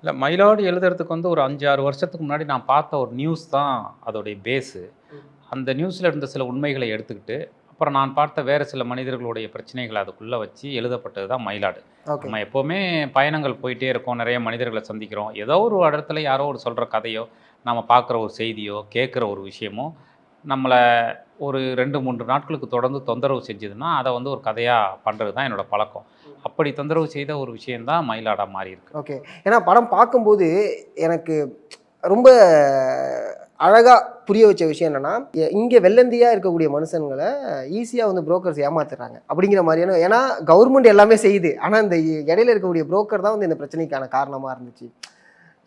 இல்ல மயிலாடு எழுதுறதுக்கு வந்து ஒரு 5, 6 வருஷத்துக்கு முன்னாடி நான் பார்த்த ஒரு நியூஸ் தான் அதோடைய பேஸு. அந்த நியூஸ்ல இருந்த சில உண்மைகளை எடுத்துக்கிட்டு, அப்புறம் நான் பார்த்த வேறு சில மனிதர்களுடைய பிரச்சனைகள அதுக்குள்ள வச்சு எழுதப்பட்டது தான் மயிலாடு. ஓகே. நம்ம எப்பவுமே பயணங்கள் போயிட்டே இருக்கோம். நிறைய மனிதர்கள சந்திக்கிறோம். ஏதோ ஒரு இடத்துல யாரோ ஒரு சொல்ற கதையோ, நாம பார்க்குற ஒரு செய்தியோ, கேட்குற ஒரு விஷயமோ, நம்மள ஒரு 2, 3 நாட்களுக்கு தொடர்ந்து தொந்தரவு செஞ்சதுன்னா, அத வந்து ஒரு கதையா பண்றது தான் என்னோட பழக்கம். அப்படி தொந்தரவு செய்த ஒரு விஷயம் தான் மயிலாடா மாறியிருக்கு. ஓகே. ஏன்னா படம் பார்க்கும்போது எனக்கு ரொம்ப அழகா புரிய வச்ச விஷயம் என்னன்னா, இங்க வெள்ளந்தியா இருக்கக்கூடிய மனுஷங்கள ஈஸியா வந்து புரோக்கர்ஸ் ஏமாத்துறாங்க. அப்படிங்கிற மாரியான ஏன்னா கவர்மெண்ட் எல்லாமே செய்யுது. ஆனா இந்த இடையில இருக்கக்கூடிய புரோக்கர் தான் வந்து இந்த பிரச்சனைக்கான காரணமா இருந்துச்சு.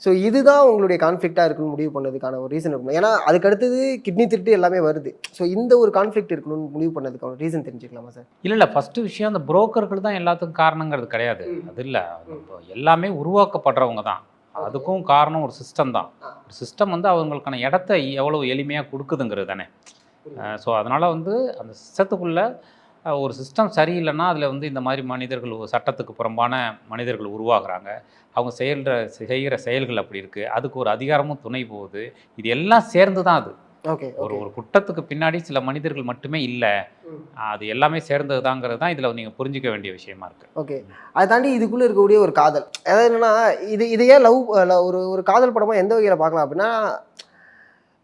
ஸோ இதுதான் உங்களுடைய கான்ஃப்ளிக்ட்டா இருக்குன்னு முடிவு பண்ணதுக்கான ஒரு ரீசன் இருக்கும். ஏன்னா அதுக்கு அடுத்தது கிட்னி திருட்டு எல்லாமே வருது. ஸோ இந்த ஒரு கான்ஃப்ளிக்ட் இருக்கணும்னு முடிவு பண்ணதுக்கான ரீசன் தெரிஞ்சுக்கலாமா சார்? இல்ல. ஃபர்ஸ்ட்டு விஷயம் அந்த புரோக்கர்கள் தான் எல்லாத்துக்கும் காரணங்கிறது கிடையாது. அது இல்ல. எல்லாமே உருவாக்கப்படுறவங்க தான். அதுக்கும் காரணம் ஒரு சிஸ்டம் தான். ஒரு சிஸ்டம் வந்து அவங்களுக்கான இடத்த எவ்வளவு எளிமையா குடுக்குதுங்கிறது தானே. ஸோ அதனால வந்து அந்த சிஸ்டத்துக்குள்ள ஒரு சிஸ்டம் சரியில்லைன்னா, அதில் வந்து இந்த மாதிரி மனிதர்கள் சட்டத்துக்கு புறம்பான மனிதர்கள் உருவாகுறாங்க. அவங்க செய்கிற செயல்கள் அப்படி இருக்குது. அதுக்கு ஒரு அதிகாரமும் துணை போகுது. இது எல்லாம் சேர்ந்து தான் அது. ஓகே. ஒரு ஒரு குற்றத்துக்கு பின்னாடி சில மனிதர்கள் மட்டுமே இல்ல. அது எல்லாமே சேர்ந்தது தாங்கிறது தான் இதில் நீங்கள் புரிஞ்சிக்க வேண்டிய விஷயமா இருக்குது. ஓகே. அதை தாண்டி இதுக்குள்ளே இருக்கக்கூடிய ஒரு காதல். அதாவது என்னன்னா, இது ஏன் ஒரு ஒரு காதல் படமாக எந்த வகையில் பார்க்கலாம் அப்படின்னா,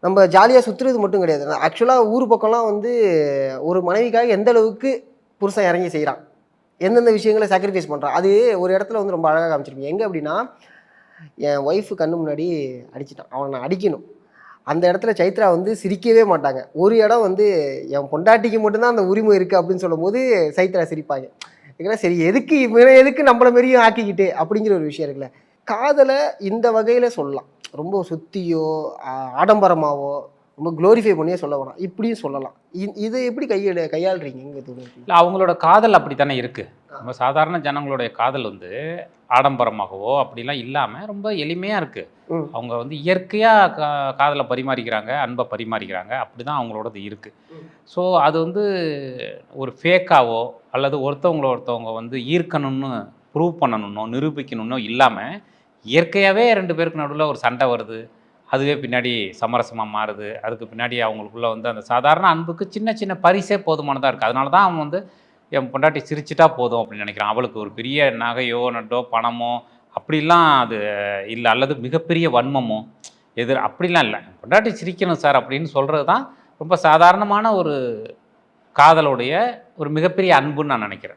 நம்ம ஜாலியாக சுற்றுறது மட்டும் கிடையாது. ஆக்சுவலாக ஊர் பக்கம்லாம் வந்து ஒரு மனைவிக்காக எந்த அளவுக்கு புருஷன் இறங்கி செய்கிறான், எந்தெந்த விஷயங்களை சாக்ரிஃபைஸ் பண்ணுறான், அது ஒரு இடத்துல வந்து ரொம்ப அழகாக காமிச்சிருப்பீங்க. எங்கே அப்படின்னா, என் ஒய்ஃபு கண்ணு முன்னாடி அடிச்சிட்டான், அவனை நான் அடிக்கணும். அந்த இடத்துல சைத்ரா வந்து சிரிக்கவே மாட்டாங்க. ஒரு இடம் வந்து என் பொண்டாட்டிக்கு மட்டும்தான் அந்த உரிமை இருக்குது அப்படின்னு சொல்லும்போது சைத்ரா சிரிப்பாங்க. ஏன்னா சரி எதுக்கு இவன் எதுக்கு நம்மள மாரியும் ஆக்கிக்கிட்டு அப்படிங்கிற ஒரு விஷயம் இருக்குல்ல. காதலை இந்த வகையில் சொல்லலாம். ரொம்ப சுத்தியோ ஆடம்பரமாவோ ரொம்ப க்ளோரிஃபை பண்ணியே சொல்ல வேணாம், இப்படியும் சொல்லலாம். இதை எப்படி கையாளுறீங்க? இல்லை, அவங்களோட காதல் அப்படி தானே இருக்குது. நம்ம சாதாரண ஜனங்களுடைய காதல் வந்து ஆடம்பரமாகவோ அப்படிலாம் இல்லாமல் ரொம்ப எளிமையாக இருக்குது. அவங்க வந்து இயற்கையாக காதலை பரிமாறிக்கிறாங்க, அன்பை பரிமாறிக்கிறாங்க. அப்படி தான் அவங்களோடது இருக்குது. ஸோ அது வந்து ஒரு ஃபேக்காவோ அல்லது ஒருத்தவங்க வந்து ஈர்க்கணும்னு ப்ரூவ் பண்ணணுன்னோ நிரூபிக்கணுன்னோ இல்லாமல் இயற்கையாகவே 2 பேருக்கு நடுவில் ஒரு சண்டை வருது. அதுவே பின்னாடி சமரசமாக மாறுது. அதுக்கு பின்னாடி அவங்களுக்குள்ள வந்து அந்த சாதாரண அன்புக்கு சின்ன சின்ன பரிசே போதுமானதாக இருக்குது. அதனால தான் அவன் வந்து என் பொண்டாட்டி சிரிச்சிட்டா போதும் அப்படின்னு நினைக்கிறான். அவளுக்கு ஒரு பெரிய நகையோ நட்டோ பணமோ அப்படிலாம் அது இல்லை, அல்லது மிகப்பெரிய வன்மமோ அப்படிலாம் இல்லை. பொண்டாட்டி சிரிக்கணும் சார் அப்படின்னு சொல்கிறது தான் ரொம்ப சாதாரணமான ஒரு காதலுடைய ஒரு மிகப்பெரிய அன்புன்னு நான் நினைக்கிறேன்.